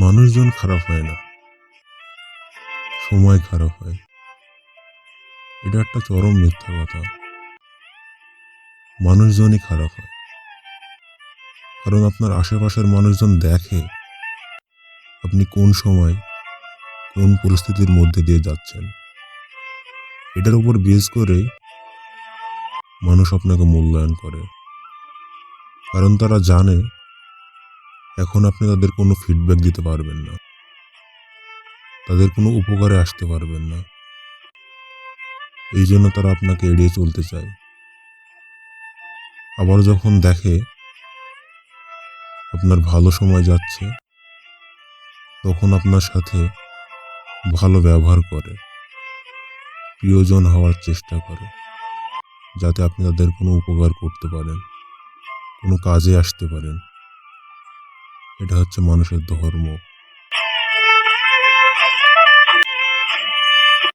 মানুষজন খারাপ হয় না, সময় খারাপ হয়। এটা একটা চরম মিথ্যা কথা। মানুষজনই খারাপ হয়, কারণ আপনার আশেপাশের মানুষজন দেখে আপনি কোন সময় কোন পরিস্থিতির মধ্যে দিয়ে যাচ্ছেন। এটার উপর বেস করে মানুষ আপনাকে মূল্যায়ন করে, কারণ তারা জানে এখন আপনি তাদের কোনো ফিডব্যাক দিতে পারবেন না, তাদের কোনো উপকারে আসতে পারবেন না। এই জন্য তারা আপনাকে এড়িয়ে চলতে চায়। আবার যখন দেখে আপনার ভালো সময় যাচ্ছে, তখন আপনার সাথে ভালো ব্যবহার করে, প্রিয়জন হওয়ার চেষ্টা করে, যাতে আপনি তাদের কোনো উপকার করতে পারেন, কোনো কাজে আসতে পারেন। এটা হচ্ছে মানুষের ধর্ম।